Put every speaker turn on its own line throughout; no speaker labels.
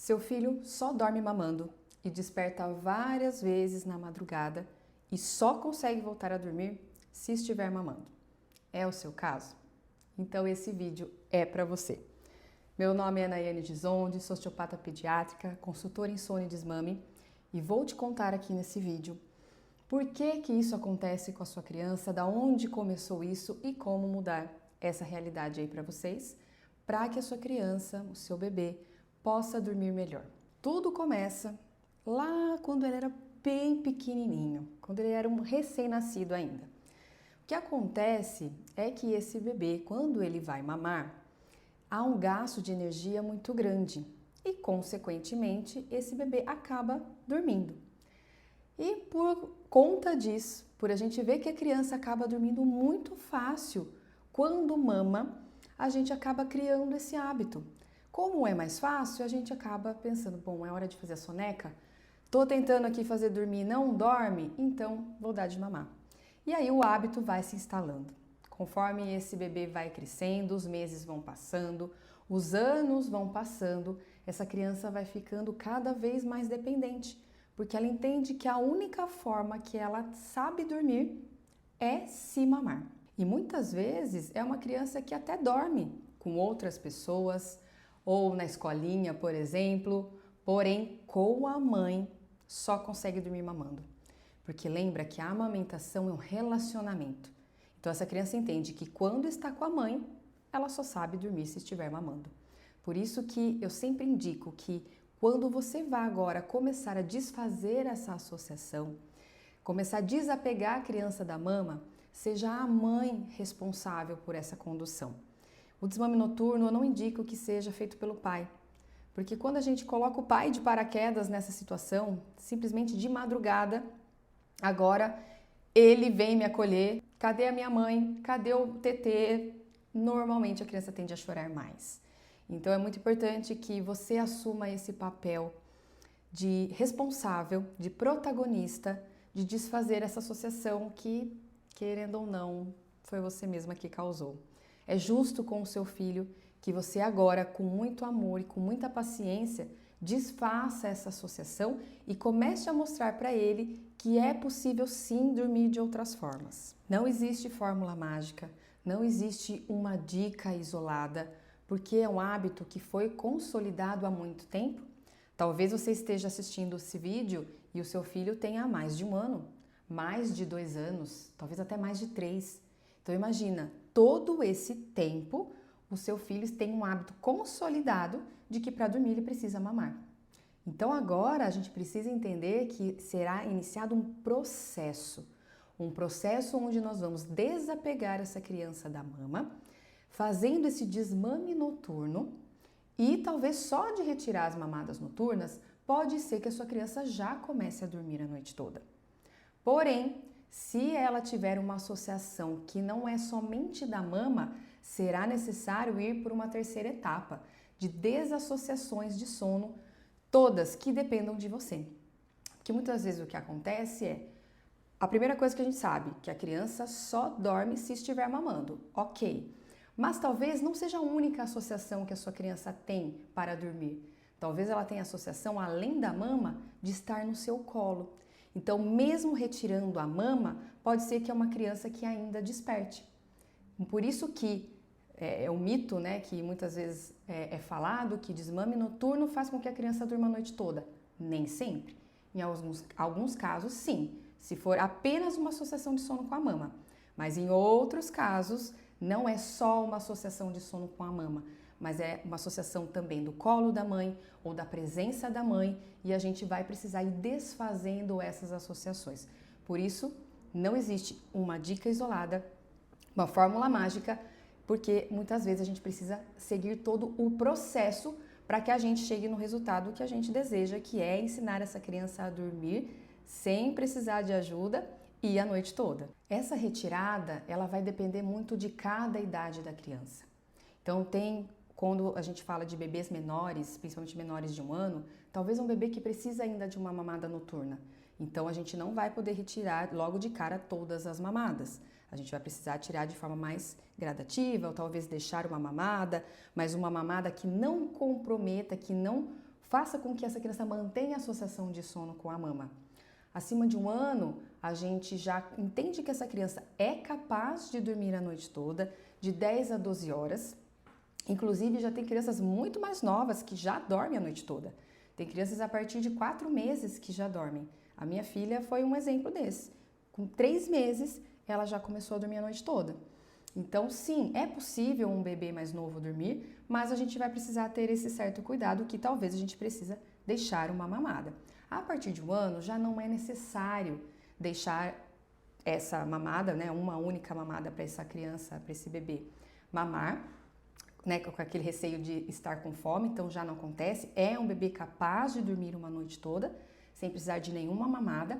Seu filho só dorme mamando e desperta várias vezes na madrugada e só consegue voltar a dormir se estiver mamando. É o seu caso? Então esse vídeo é para você. Meu nome é Nayane Gisonde, sou osteopata pediátrica, consultora em sono e desmame e vou te contar aqui nesse vídeo por que isso acontece com a sua criança, da onde começou isso e como mudar essa realidade aí para vocês, para que a sua criança, o seu bebê, possa dormir melhor. Tudo começa lá quando ele era bem pequenininho, quando ele era um recém-nascido ainda. O que acontece é que esse bebê, quando ele vai mamar, há um gasto de energia muito grande e, consequentemente, esse bebê acaba dormindo. E por conta disso, por a gente ver que a criança acaba dormindo muito fácil quando mama, a gente acaba criando esse hábito. Como é mais fácil, a gente acaba pensando, bom, é hora de fazer a soneca? Tô tentando aqui fazer dormir, não dorme? Então vou dar de mamar. E aí o hábito vai se instalando. Conforme esse bebê vai crescendo, os meses vão passando, os anos vão passando, essa criança vai ficando cada vez mais dependente, porque ela entende que a única forma que ela sabe dormir é se mamar. E muitas vezes é uma criança que até dorme com outras pessoas, ou na escolinha, por exemplo, porém com a mãe só consegue dormir mamando. Porque lembra que a amamentação é um relacionamento. Então essa criança entende que quando está com a mãe, ela só sabe dormir se estiver mamando. Por isso que eu sempre indico que quando você vai agora começar a desfazer essa associação, começar a desapegar a criança da mama, seja a mãe responsável por essa condução. O desmame noturno eu não indico que seja feito pelo pai, porque quando a gente coloca o pai de paraquedas nessa situação, simplesmente de madrugada, agora ele vem me acolher, cadê a minha mãe, cadê o tetê? Normalmente a criança tende a chorar mais. Então é muito importante que você assuma esse papel de responsável, de protagonista, de desfazer essa associação que, querendo ou não, foi você mesma que causou. É justo com o seu filho que você agora, com muito amor e com muita paciência, desfaça essa associação e comece a mostrar para ele que é possível sim dormir de outras formas. Não existe fórmula mágica, não existe uma dica isolada, porque é um hábito que foi consolidado há muito tempo. Talvez você esteja assistindo esse vídeo e o seu filho tenha mais de 1 ano, mais de 2 anos, talvez até mais de 3. Então imagina, todo esse tempo o seu filho tem um hábito consolidado de que para dormir ele precisa mamar. Então agora a gente precisa entender que será iniciado um processo onde nós vamos desapegar essa criança da mama, fazendo esse desmame noturno e talvez só de retirar as mamadas noturnas, pode ser que a sua criança já comece a dormir a noite toda. Porém, se ela tiver uma associação que não é somente da mama, será necessário ir por uma terceira etapa de desassociações de sono, todas que dependam de você. Porque muitas vezes o que acontece é, a primeira coisa que a gente sabe, que a criança só dorme se estiver mamando, ok. Mas talvez não seja a única associação que a sua criança tem para dormir. Talvez ela tenha associação, além da mama, de estar no seu colo. Então, mesmo retirando a mama, pode ser que é uma criança que ainda desperte. Por isso que é um mito, né, que muitas vezes é falado que desmame noturno faz com que a criança durma a noite toda. Nem sempre. Em alguns casos, sim, se for apenas uma associação de sono com a mama. Mas em outros casos, não é só uma associação de sono com a mama, mas é uma associação também do colo da mãe ou da presença da mãe e a gente vai precisar ir desfazendo essas associações. Por isso, não existe uma dica isolada, uma fórmula mágica, porque muitas vezes a gente precisa seguir todo o processo para que a gente chegue no resultado que a gente deseja, que é ensinar essa criança a dormir sem precisar de ajuda e a noite toda. Essa retirada, ela vai depender muito de cada idade da criança. Então quando a gente fala de bebês menores, principalmente menores de 1 ano, talvez um bebê que precisa ainda de uma mamada noturna. Então a gente não vai poder retirar logo de cara todas as mamadas. A gente vai precisar tirar de forma mais gradativa, ou talvez deixar uma mamada, mas uma mamada que não comprometa, que não faça com que essa criança mantenha a associação de sono com a mama. Acima de 1 ano, a gente já entende que essa criança é capaz de dormir a noite toda, de 10 a 12 horas. Inclusive, já tem crianças muito mais novas que já dormem a noite toda. Tem crianças a partir de 4 meses que já dormem. A minha filha foi um exemplo desse. Com 3 meses, ela já começou a dormir a noite toda. Então, sim, é possível um bebê mais novo dormir, mas a gente vai precisar ter esse certo cuidado que talvez a gente precisa deixar uma mamada. A partir de 1 ano, já não é necessário deixar essa mamada, né, uma única mamada para essa criança, para esse bebê mamar, né, com aquele receio de estar com fome, então já não acontece. É um bebê capaz de dormir uma noite toda, sem precisar de nenhuma mamada,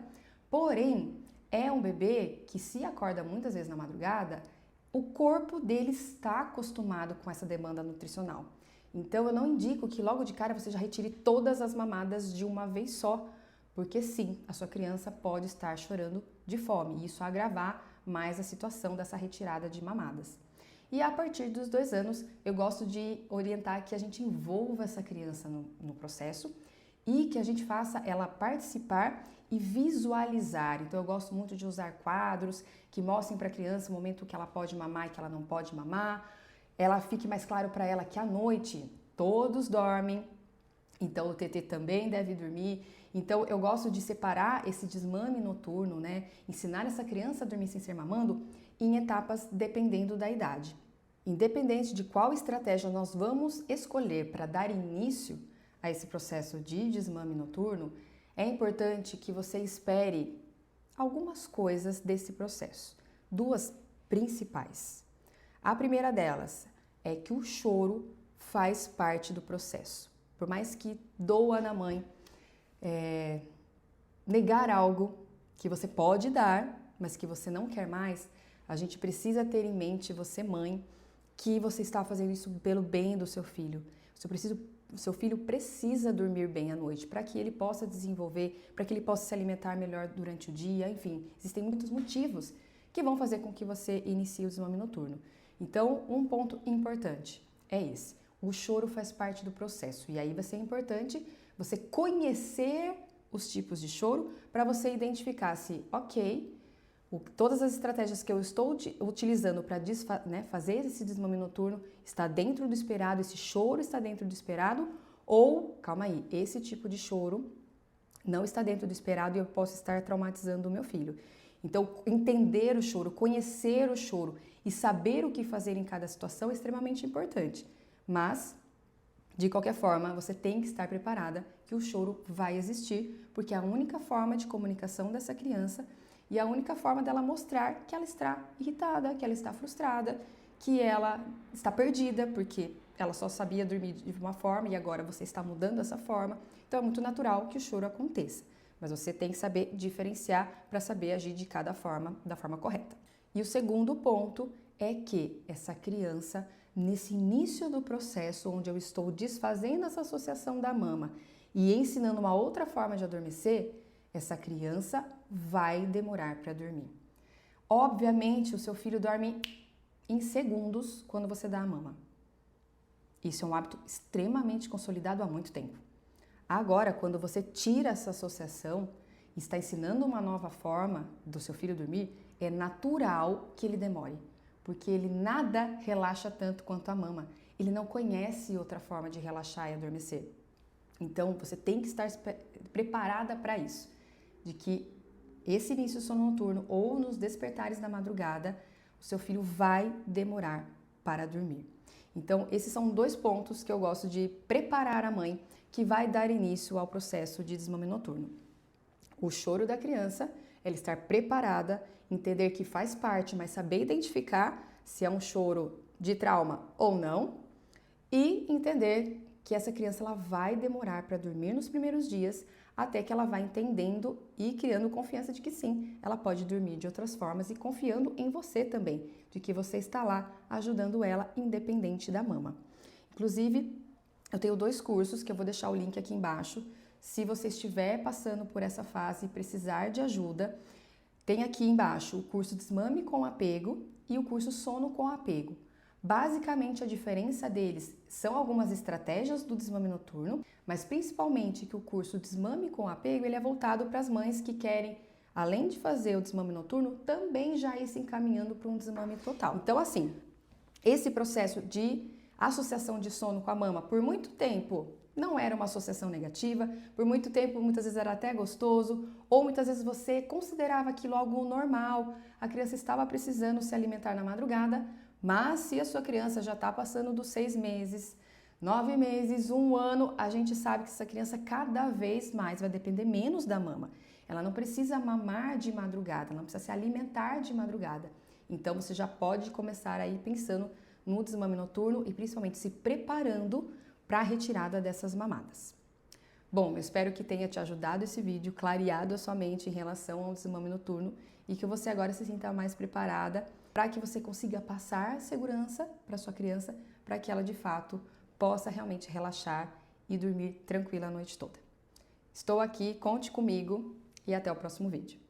porém, é um bebê que se acorda muitas vezes na madrugada, o corpo dele está acostumado com essa demanda nutricional. Então, eu não indico que logo de cara você já retire todas as mamadas de uma vez só, porque sim, a sua criança pode estar chorando de fome e isso agravar mais a situação dessa retirada de mamadas. E a partir dos 2 anos, eu gosto de orientar que a gente envolva essa criança no processo e que a gente faça ela participar e visualizar. Então, eu gosto muito de usar quadros que mostrem para a criança o momento que ela pode mamar e que ela não pode mamar. Ela fique mais claro para ela que à noite todos dormem, então o TT também deve dormir. Então, eu gosto de separar esse desmame noturno, né? Ensinar essa criança a dormir sem ser mamando em etapas dependendo da idade. Independente de qual estratégia nós vamos escolher para dar início a esse processo de desmame noturno, é importante que você espere algumas coisas desse processo. 2 principais. A primeira delas é que o choro faz parte do processo. Por mais que doa na mãe, negar algo que você pode dar, mas que você não quer mais, a gente precisa ter em mente, você mãe, que você está fazendo isso pelo bem do seu filho. O seu filho precisa dormir bem à noite para que ele possa desenvolver, para que ele possa se alimentar melhor durante o dia, enfim, existem muitos motivos que vão fazer com que você inicie o desmame noturno. Então, um ponto importante é esse. O choro faz parte do processo e aí vai ser importante você conhecer os tipos de choro para você identificar se, todas as estratégias que eu estou utilizando para fazer esse desmame noturno está dentro do esperado, esse choro está dentro do esperado ou, calma aí, esse tipo de choro não está dentro do esperado e eu posso estar traumatizando o meu filho. Então, entender o choro, conhecer o choro e saber o que fazer em cada situação é extremamente importante. Mas, de qualquer forma, você tem que estar preparada que o choro vai existir, porque é a única forma de comunicação dessa criança e a única forma dela mostrar que ela está irritada, que ela está frustrada, que ela está perdida, porque ela só sabia dormir de uma forma e agora você está mudando essa forma. Então, é muito natural que o choro aconteça. Mas você tem que saber diferenciar para saber agir de cada forma, da forma correta. E o segundo ponto é que essa criança, nesse início do processo, onde eu estou desfazendo essa associação da mama e ensinando uma outra forma de adormecer, essa criança vai demorar para dormir. Obviamente, o seu filho dorme em segundos quando você dá a mama. Isso é um hábito extremamente consolidado há muito tempo. Agora, quando você tira essa associação e está ensinando uma nova forma do seu filho dormir, é natural que ele demore, porque ele nada relaxa tanto quanto a mama. Ele não conhece outra forma de relaxar e adormecer. Então, você tem que estar preparada para isso, de que esse início do sono noturno ou nos despertares da madrugada, o seu filho vai demorar para dormir. Então, esses são 2 pontos que eu gosto de preparar a mãe que vai dar início ao processo de desmame noturno. O choro da criança, ela estar preparada, entender que faz parte, mas saber identificar se é um choro de trauma ou não e entender que essa criança ela vai demorar para dormir nos primeiros dias até que ela vai entendendo e criando confiança de que sim, ela pode dormir de outras formas e confiando em você também, de que você está lá ajudando ela independente da mama. Inclusive, eu tenho 2 cursos que eu vou deixar o link aqui embaixo. Se você estiver passando por essa fase e precisar de ajuda, tem aqui embaixo o curso Desmame com Apego e o curso Sono com Apego. Basicamente, a diferença deles são algumas estratégias do desmame noturno, mas principalmente que o curso Desmame com Apego ele é voltado para as mães que querem, além de fazer o desmame noturno, também já ir se encaminhando para um desmame total. Então, assim, esse processo de associação de sono com a mama, por muito tempo, não era uma associação negativa, por muito tempo, muitas vezes era até gostoso, ou muitas vezes você considerava aquilo algo normal, a criança estava precisando se alimentar na madrugada, mas se a sua criança já está passando dos 6 meses, 9 meses, 1 ano, a gente sabe que essa criança cada vez mais vai depender menos da mama. Ela não precisa mamar de madrugada, ela não precisa se alimentar de madrugada. Então você já pode começar aí pensando no desmame noturno e principalmente se preparando para a retirada dessas mamadas. Bom, eu espero que tenha te ajudado esse vídeo, clareado a sua mente em relação ao desmame noturno e que você agora se sinta mais preparada para que você consiga passar segurança para sua criança, para que ela de fato possa realmente relaxar e dormir tranquila a noite toda. Estou aqui, conte comigo e até o próximo vídeo.